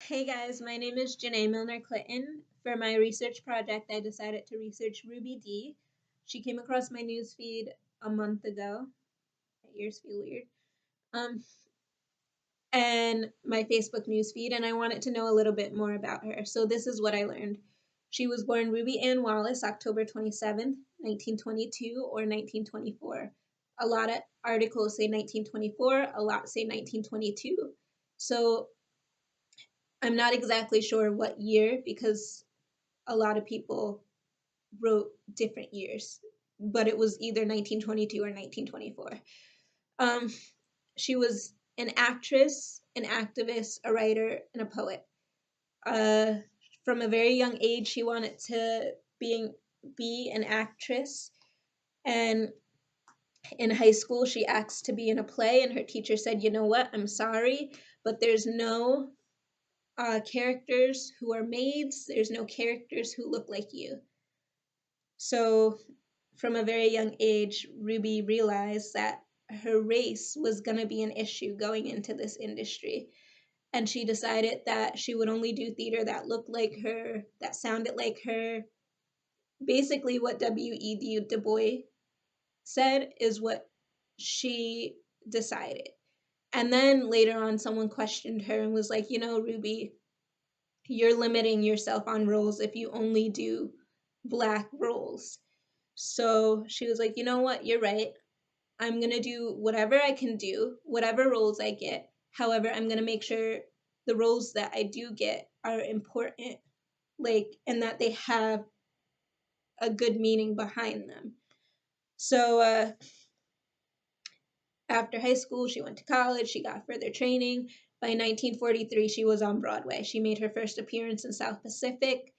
Hey guys, my name is Janae Milner Clinton. For my research project, I decided to research Ruby Dee. She came across my newsfeed a month ago. My ears feel weird. Um, and my Facebook newsfeed, and I wanted to know a little bit more about her. So this is what I learned. She was born Ruby Ann Wallace, October 27th, 1922 or 1924. A lot of articles say 1924, a lot say 1922. So I'm not exactly sure what year because a lot of people wrote different years, but it was either 1922 or 1924. Um, she was an actress, an activist, a writer, and a poet. Uh, from a very young age, she wanted to be an actress, and in high school, she asked to be in a play, and her teacher said, "You know what? I'm sorry, but there's no characters who are maids. There's no characters who look like you." So, from a very young age, Ruby realized that her race was going to be an issue going into this industry. And she decided that she would only do theater that looked like her, that sounded like her. Basically, what W.E.B. Du Bois said is what she decided. And then later on, someone questioned her and was like, Ruby, you're limiting yourself on roles if you only do Black roles. So she was like, you know what, you're right. I'm going to do whatever I can do, whatever roles I get. However, I'm going to make sure the roles that I do get are important, and that they have a good meaning behind them. So after high school, she went to college, she got further training. By 1943, she was on Broadway. She made her first appearance in South Pacific.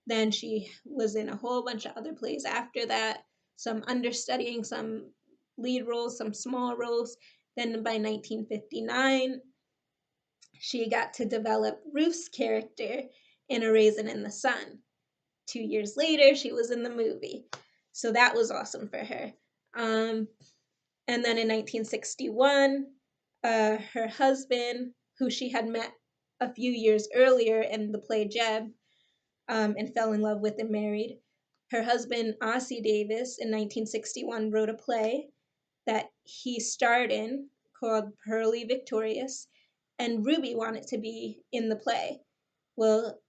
Then she was in a whole bunch of other plays after that, some understudying, some lead roles, some small roles. Then by 1959, she got to develop Ruth's character in A Raisin in the Sun. 2 years later, she was in the movie. So that was awesome for her. And then in 1961, her husband, who she had met a few years earlier in the play Jeb, and fell in love with and married. Her husband, Ossie Davis, in 1961 wrote a play that he starred in called Pearly Victorious, and Ruby wanted to be in the play. Well,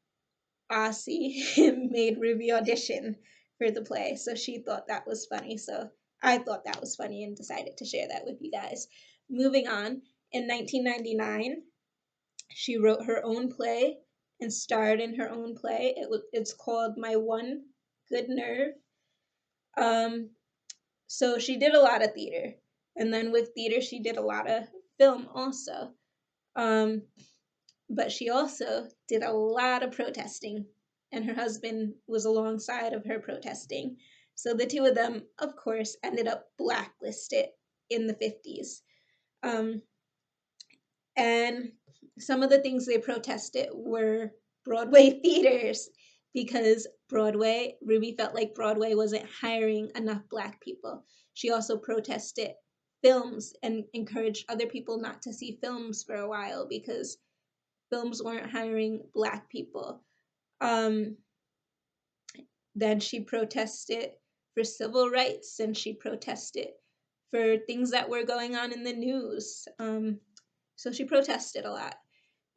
Ossie made Ruby audition for the play, so she thought that was funny. So I thought that was funny and decided to share that with you guys. Moving on, in 1999, she wrote her own play and starred in her own play. It's called My One Good Nerve. Um, so she did a lot of theater, and then with theater she did a lot of film also. Um, but she also did a lot of protesting, and her husband was alongside of her protesting. So the two of them, of course, ended up blacklisted in the 50s. Um, and some of the things they protested were Broadway theaters because Ruby felt like Broadway wasn't hiring enough Black people. She also protested films and encouraged other people not to see films for a while because films weren't hiring Black people. Um, then she protested for civil rights and she protested for things that were going on in the news. So she protested a lot.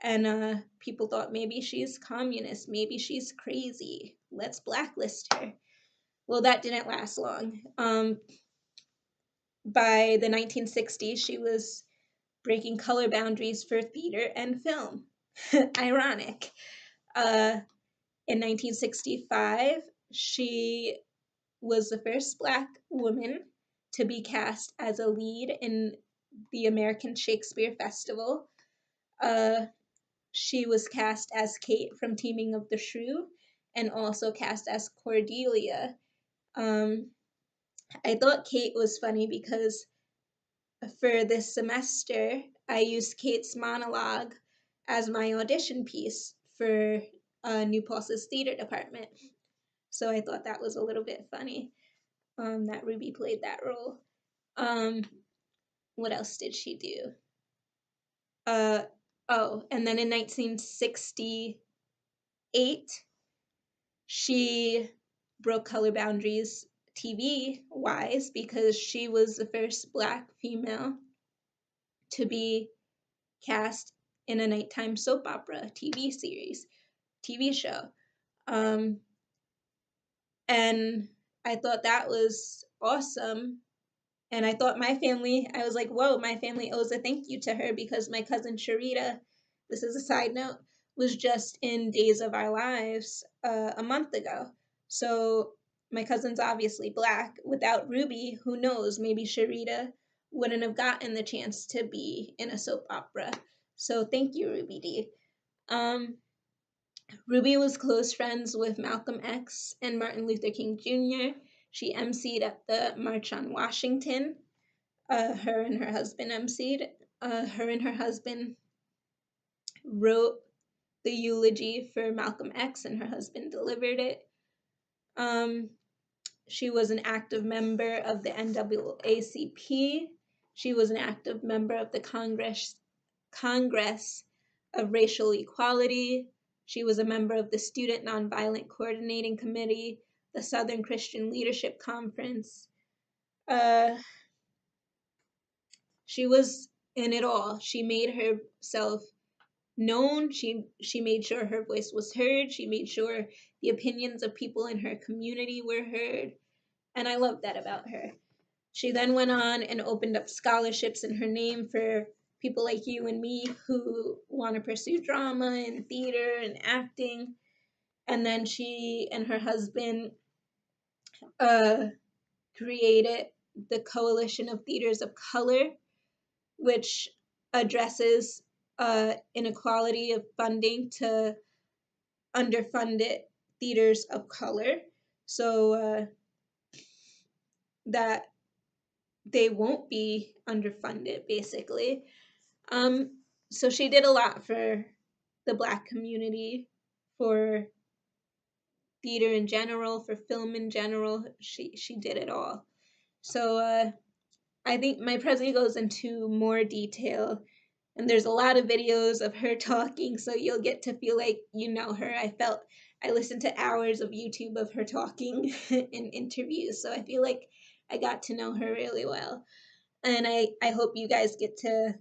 And people thought maybe she's communist, maybe she's crazy. Let's blacklist her. Well, that didn't last long. By the 1960s, she was breaking color boundaries for theater and film. Ironic. In 1965, she was the first Black woman to be cast as a lead in the American Shakespeare Festival. She was cast as Kate from Teaming of the Shrew and also cast as Cordelia. I thought Kate was funny because for this semester, I used Kate's monologue as my audition piece for New Pulse's theater department. So I thought that was a little bit funny that Ruby played that role. Um, what else did she do? Uh, Oh, and then in 1968, she broke color boundaries TV wise because she was the first Black female to be cast in a nighttime soap opera TV show. Um, and I thought that was awesome. And I thought I was like, whoa, my family owes a thank you to her because my cousin Sharita, this is a side note, was just in Days of Our Lives a month ago. So my cousin's obviously Black. Without Ruby, who knows, maybe Sharita wouldn't have gotten the chance to be in a soap opera. So thank you, Ruby D. Um, Ruby was close friends with Malcolm X and Martin Luther King Jr. She emceed at the March on Washington. Her and her husband emceed. Her and her husband wrote the eulogy for Malcolm X, and her husband delivered it. She was an active member of the NAACP. She was an active member of the Congress of Racial Equality. She was a member of the Student Nonviolent Coordinating Committee, the Southern Christian Leadership Conference. She was in it all. She made herself known. She made sure her voice was heard. She made sure the opinions of people in her community were heard. And I love that about her. She then went on and opened up scholarships in her name for people like you and me who want to pursue drama and theater and acting. And then she and her husband created the Coalition of Theaters of Color, which addresses inequality of funding to underfunded theaters of color, so that they won't be underfunded, basically. So she did a lot for the Black community, for theater in general, for film in general. She did it all. So I think my Prezi goes into more detail, and there's a lot of videos of her talking, so you'll get to feel like you know her. I listened to hours of YouTube of her talking in interviews, so I feel like I got to know her really well. And I hope you guys get to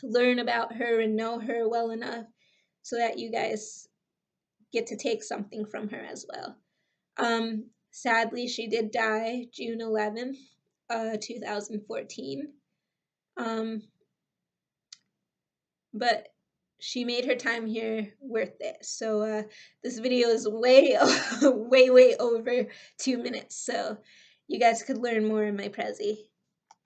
learn about her and know her well enough so that you guys get to take something from her as well. Sadly, she did die June 11th, 2014. But she made her time here worth it. So this video is way, way over 2 minutes. So you guys could learn more in my Prezi.